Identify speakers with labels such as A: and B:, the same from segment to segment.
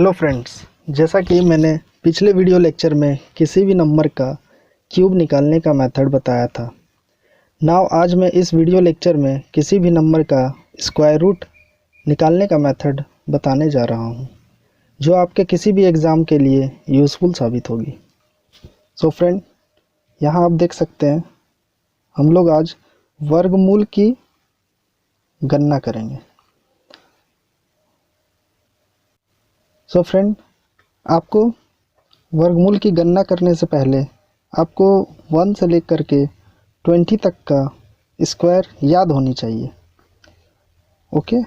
A: Hello friends, जैसा कि मैंने पिछले वीडियो लेक्चर में किसी भी नंबर का क्यूब निकालने का मेथड बताया था। नाउ आज मैं इस वीडियो लेक्चर में किसी भी नंबर का स्क्वायर रूट निकालने का मेथड बताने जा रहा हूं, जो आपके किसी भी एग्ज़ाम के लिए यूज़फुल साबित होगी। सो फ्रेंड, यहाँ आप देख सकते हैं हम लोग आज वर्गमूल की गणना करेंगे। सो फ्रेंड, आपको वर्गमूल की गणना करने से पहले आपको 1 से लेकर के 20 तक का स्क्वायर याद होनी चाहिए। Okay,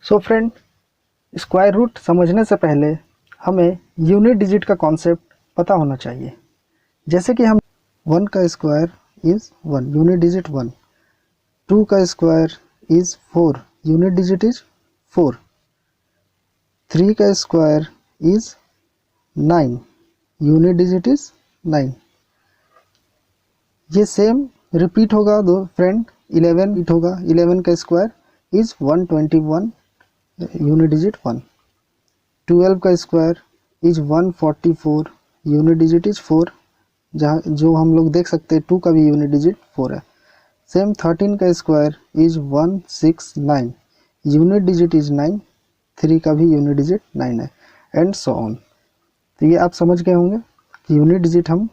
A: so friend, square root समझने से पहले हमें यूनिट डिजिट का कॉन्सेप्ट पता होना चाहिए। जैसे कि हम 1 का स्क्वायर इज़ 1, यूनिट डिजिट 1। 2 का square is 4, unit digit is 4। 3 का square is 9, unit digit is 9। ये सेम रिपीट होगा दो फ्रेंड, 11 रिपीट होगा। 11 का स्क्वायर इज़ 121, यूनिट डिजिट 1। 12 का square is 144, unit digit is 4, जहाँ जो हम लोग देख सकते हैं 2 का भी यूनिट डिजिट 4 है। सेम 13 का square is 169, unit digit is 9। 3 का भी यूनिट डिजिट 9 है, एंड सो ऑन। तो ये आप समझ गए होंगे कि यूनिट डिजिट हम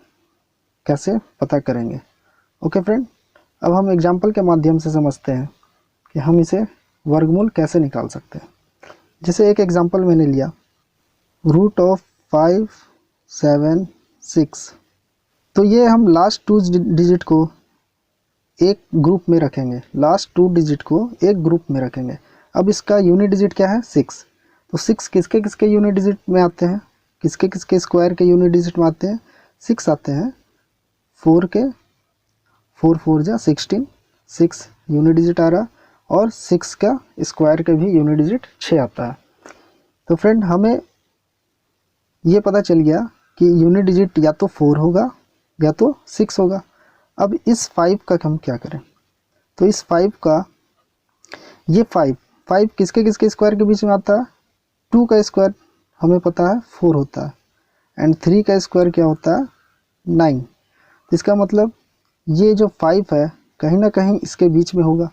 A: कैसे पता करेंगे। ओके फ्रेंड, अब हम एग्जाम्पल के माध्यम से समझते हैं कि हम इसे वर्गमूल कैसे निकाल सकते हैं। जैसे एक एग्जाम्पल मैंने लिया, रूट ऑफ 5, 7, 6। तो ये हम लास्ट 2 डिजिट को एक ग्रुप में रखेंगे, लास्ट 2 डिजिट को एक ग्रुप में रखेंगे। अब इसका यूनिट डिजिट क्या है? 6। तो 6 किसके किसके यूनिट डिजिट में आते हैं? किसके किसके स्क्वायर के यूनिट डिजिट में आते हैं? 6 आते हैं। 4 के 4 4 जा 16, 6 यूनिट डिजिट आ रहा, और 6 का स्क्वायर का भी यूनिट डिजिट 6 आता है। तो फ्रेंड, हमें ये पता चल गया कि यूनिट डिजिट या तो 4 होगा या तो 6 होगा। अब इस 5 का हम क्या करें? तो इस 5 का, ये 5 किसके किसके स्क्वायर के बीच में आता है? 2 का स्क्वायर हमें पता है 4 होता है, एंड 3 का स्क्वायर क्या होता है? 9। इसका मतलब ये जो 5 है कहीं ना कहीं इसके बीच में होगा।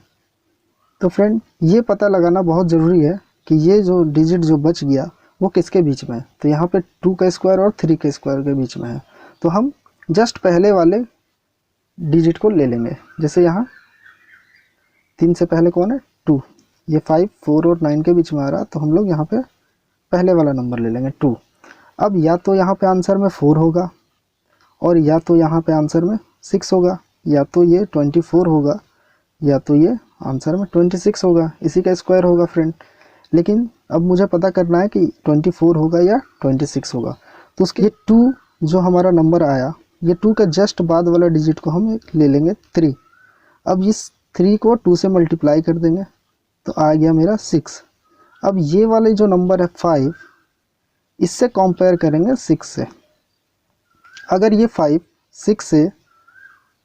A: तो फ्रेंड, ये पता लगाना बहुत ज़रूरी है कि ये जो डिजिट जो बच गया वो किसके बीच में है। तो यहाँ पे 2 का स्क्वायर और 3 के स्क्वायर के बीच में है, तो हम जस्ट पहले वाले डिजिट को ले लेंगे। जैसे यहाँ 3 से पहले कौन है? 2। ये 5, 4 और 9 के बीच में आ रहा, तो हम लोग यहाँ पे पहले वाला नंबर ले लेंगे 2। अब या तो यहाँ पे आंसर में 4 होगा, और या तो यहाँ पे आंसर में 6 होगा, या तो ये 24 होगा, या तो ये आंसर में 26 होगा। इसी का स्क्वायर होगा फ्रेंड। लेकिन अब मुझे पता करना है कि 24 होगा या 26 होगा। तो उसके ये 2 जो हमारा नंबर आया, ये 2 के जस्ट बाद वाला डिजिट को हम ले लेंगे 3। अब इस 3 को 2 से मल्टीप्लाई कर देंगे, तो आ गया मेरा 6। अब ये वाले जो नंबर है 5, इससे कंपेयर करेंगे 6 से। अगर ये 5 6 से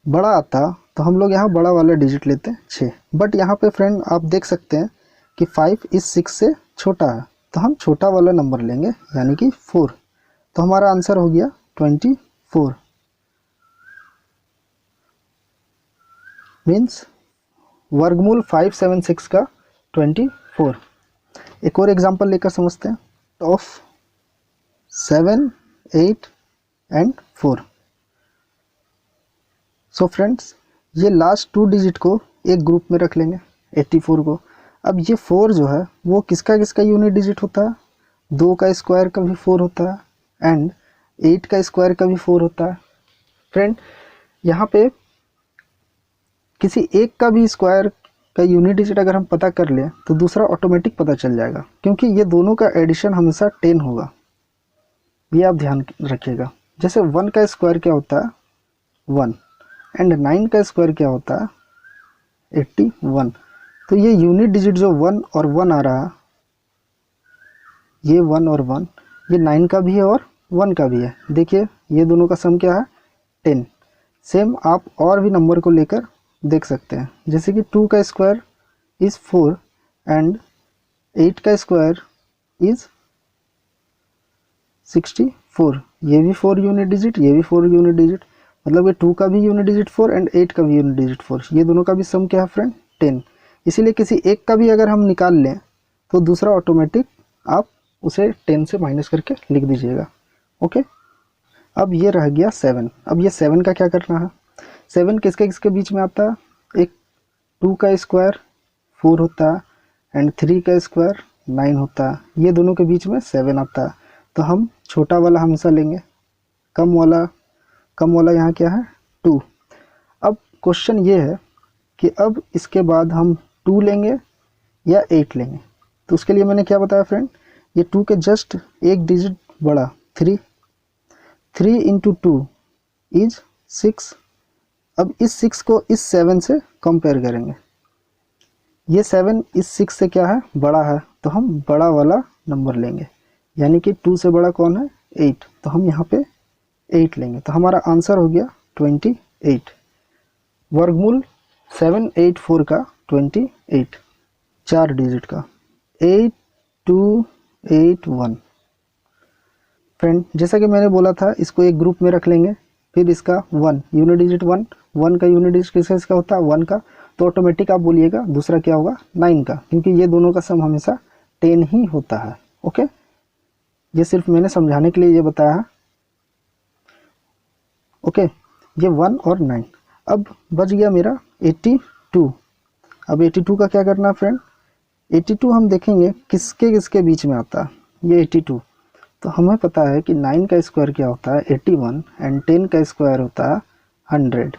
A: बड़ा आता तो हम लोग यहाँ बड़ा वाला डिजिट लेते हैं 6। बट यहाँ पे फ्रेंड आप देख सकते हैं कि 5 इस 6 से छोटा है, तो हम छोटा वाला नंबर लेंगे, यानी कि 4। तो हमारा आंसर हो गया 24। मीन्स वर्गमूल 576 का 24। एक और एग्जांपल लेकर समझते हैं, ऑफ 7, 8 एंड 4। सो फ्रेंड्स, ये लास्ट 2 डिजिट को एक ग्रुप में रख लेंगे, 84 को। अब ये 4 जो है वो किसका किसका यूनिट डिजिट होता है? 2 का स्क्वायर का भी 4 होता है, एंड 8 का स्क्वायर का भी 4 होता है। फ्रेंड, यहाँ पे किसी एक का भी स्क्वायर का यूनिट डिजिट अगर हम पता कर लें तो दूसरा ऑटोमेटिक पता चल जाएगा, क्योंकि ये दोनों का एडिशन हमेशा 10 होगा। ये आप ध्यान रखिएगा। जैसे 1 का स्क्वायर क्या होता है? 1, एंड 9 का स्क्वायर क्या होता है? 81। तो ये यूनिट डिजिट जो 1 और 1 आ रहा, ये 1 और 1, ये 9 का भी है और 1 का भी है। देखिए ये दोनों का सम क्या है? 10। सेम आप और भी नंबर को लेकर देख सकते हैं। जैसे कि 2 का स्क्वायर इज़ 4 एंड 8 का स्क्वायर इज 64, ये भी 4 यूनिट डिजिट, ये भी 4 यूनिट डिजिट, मतलब ये 2 का भी यूनिट डिजिट 4 एंड 8 का भी यूनिट डिजिट 4, ये दोनों का भी सम क्या है फ्रेंड 10। इसीलिए किसी एक का भी अगर हम निकाल लें तो दूसरा ऑटोमेटिक आप उसे 10 से माइनस करके लिख दीजिएगा। ओके, अब ये रह गया 7। अब ये 7 का क्या करना है, 7 किसके किसके बीच में आता है, एक 2 का स्क्वायर 4 होता है एंड 3 का स्क्वायर 9 होता है, ये दोनों के बीच में 7 आता है, तो हम छोटा वाला हमेशा लेंगे, कम वाला यहाँ क्या है 2। अब क्वेश्चन ये है कि अब इसके बाद हम 2 लेंगे या 8 लेंगे, तो उसके लिए मैंने क्या बताया फ्रेंड, ये 2 के जस्ट एक डिजिट बड़ा 3 इंटू 2 इज 6। अब इस 6 को इस 7 से कंपेयर करेंगे, ये 7 इस 6 से क्या है बड़ा है, तो हम बड़ा वाला नंबर लेंगे, यानी कि 2 से बड़ा कौन है 8, तो हम यहाँ पे 8 लेंगे, तो हमारा आंसर हो गया 28। वर्गमूल 784 का 28, 4 डिजिट का 8281। फ्रेंड जैसा कि मैंने बोला था, इसको एक ग्रुप में रख लेंगे, फिर इसका 1 यूनिट डिजिट 1 का यूनिट डिजिट किसका होता है 1 का, तो ऑटोमेटिक आप बोलिएगा दूसरा क्या होगा 9 का, क्योंकि ये दोनों का सम हमेशा 10 ही होता है। ओके, ये सिर्फ मैंने समझाने के लिए ये बताया है। ओके, ये 1 और 9। अब बच गया मेरा 82। अब 82 का क्या करना है फ्रेंड, 82 हम देखेंगे किसके किसके बीच में आता है, ये 82, तो हमें पता है कि 9 का स्क्वायर क्या होता है 81 एंड 10 का स्क्वायर होता है 100।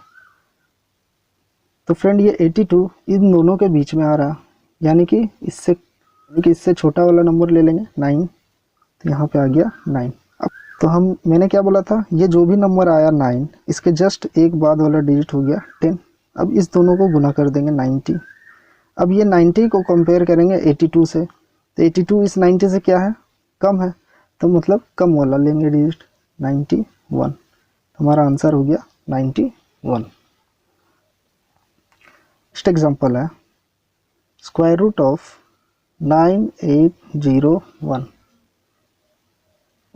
A: तो फ्रेंड ये 82 इन दोनों के बीच में आ रहा, यानी कि इससे छोटा वाला नंबर ले लेंगे 9, तो यहाँ पे आ गया 9। अब तो मैंने क्या बोला था, ये जो भी नंबर आया 9, इसके जस्ट एक बाद वाला डिजिट हो गया 10। अब इस दोनों को गुना कर देंगे 90। अब ये 90 को कंपेयर करेंगे 82 से, तो 82 इस 90 से क्या है कम है, तो मतलब कम वाला लेंगे डिजिट 91, हमारा आंसर हो गया 91। नेक्स्ट एग्जांपल है square root of 9801।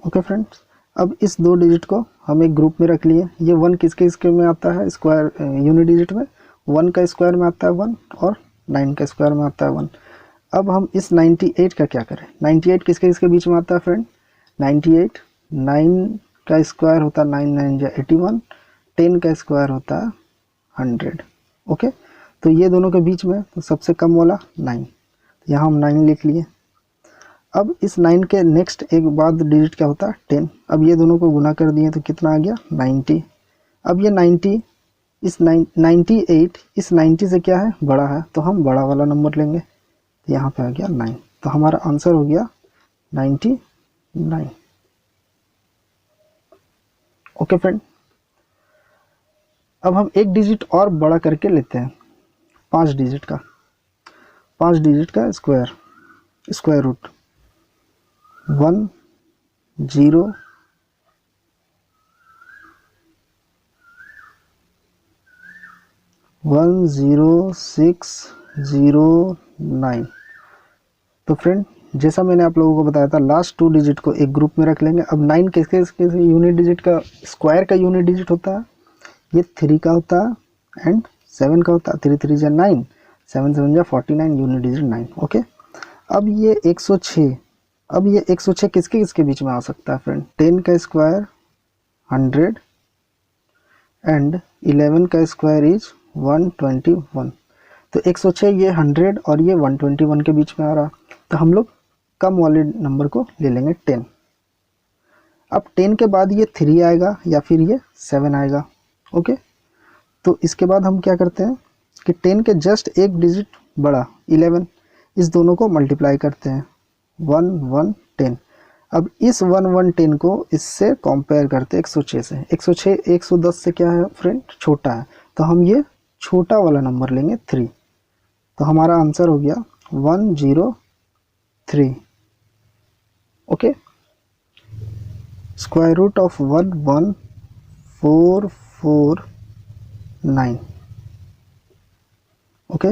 A: Okay friends, अब इस 2 डिजिट को हम एक ग्रुप में रख लिए, ये 1 किसके किसके में आता है स्क्वायर यूनिट डिजिट में, 1 का स्क्वायर में आता है 1 और 9 का स्क्वायर में आता है 1। अब हम इस 98 का क्या करें, 98 किसके किसके बीच में आता है फ्रेंड, 98 9 का स्क्वायर होता है 9 9 या 81, 10 का स्क्वायर होता है 100। ओके, तो ये दोनों के बीच में तो सबसे कम वाला 9, तो यहाँ हम 9 लिख लिए। अब इस 9 के नेक्स्ट एक बाद डिजिट क्या होता है 10। अब ये दोनों को गुना कर दिए तो कितना आ गया 90। अब ये 90 इस 98 इस 90 से क्या है बड़ा है, तो हम बड़ा वाला नंबर लेंगे, तो यहाँ पे आ गया 9, तो हमारा आंसर हो गया 99। ओके फ्रेंड, अब हम एक डिजिट और बड़ा करके लेते हैं, 5 डिजिट का स्क्वायर रूट 1 0 1 0 6 0 9। तो फ्रेंड जैसा मैंने आप लोगों को बताया था, लास्ट 2 डिजिट को एक ग्रुप में रख लेंगे। अब 9 किसके यूनिट डिजिट का स्क्वायर का यूनिट डिजिट होता है, ये 3 का होता है एंड 7 का होता है, 3 3 जा 9, 7 7 जा 49, यूनिट डिजिट 9। ओके, अब ये 106, अब ये 106 किसके किसके बीच में आ सकता है फ्रेंड, 10 का स्क्वायर 100 एंड 11 का स्क्वायर इज 121। तो 106 ये 100 और ये 121 के बीच में आ रहा, तो हम लोग कम वाले नंबर को ले लेंगे 10। अब 10 के बाद ये 3 आएगा या फिर ये 7 आएगा। ओके, तो इसके बाद हम क्या करते हैं कि 10 के जस्ट एक डिजिट बड़ा 11, इस दोनों को मल्टीप्लाई करते हैं 1 1 10। अब इस 1 1 10 को इससे कंपेयर करते हैं 106 से। 106 110 से क्या है फ्रेंड छोटा है, तो हम ये छोटा वाला नंबर लेंगे 3, तो हमारा आंसर हो गया 103। Okay, square root of 11449। Okay,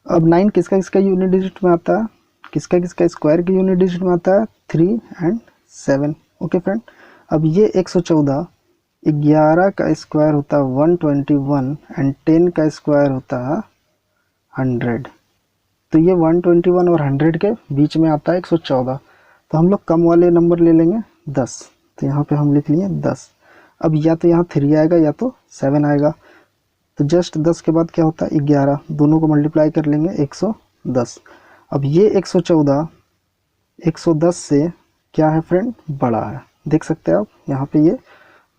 A: अब 9 किसका यूनिट डिजिट में आता है, किसका किसका स्क्वायर की यूनिट डिजिट में आता है 3 एंड 7। ओके फ्रेंड, अब ये 114 11 का स्क्वायर होता है 121 एंड 10 का स्क्वायर होता है 100। तो ये 121 और 100 के बीच में आता है 114। तो हम लोग कम वाले नंबर ले लेंगे 10। तो यहाँ पे हम लिख लिए 10। अब या तो यहाँ 3 आएगा या तो 7 आएगा। तो जस्ट 10 के बाद क्या होता है 11, दोनों को मल्टीप्लाई कर लेंगे 110। अब ये 114 110 से क्या है फ्रेंड, बड़ा है। देख सकते हैं आप यहाँ पे ये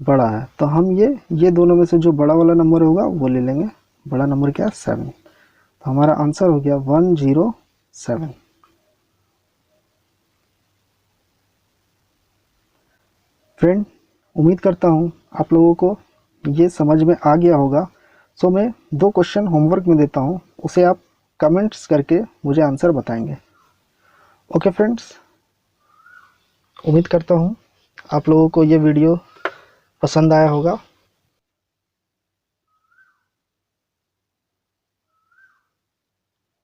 A: बड़ा है। तो हम ये दोनों में से जो बड़ा वाला नंबर होगा वो ले लेंगे। बड़ा नंबर क्या है 7। तो हमारा आंसर हो गया 107। फ्रेंड, उम्मीद करता हूँ आप लोगों को ये समझ में आ गया होगा। सो मैं 2 क्वेश्चन होमवर्क में देता हूँ, उसे आप कमेंट्स करके मुझे आंसर बताएंगे। ओके फ्रेंड्स, उम्मीद करता हूँ आप लोगों को ये वीडियो पसंद आया होगा।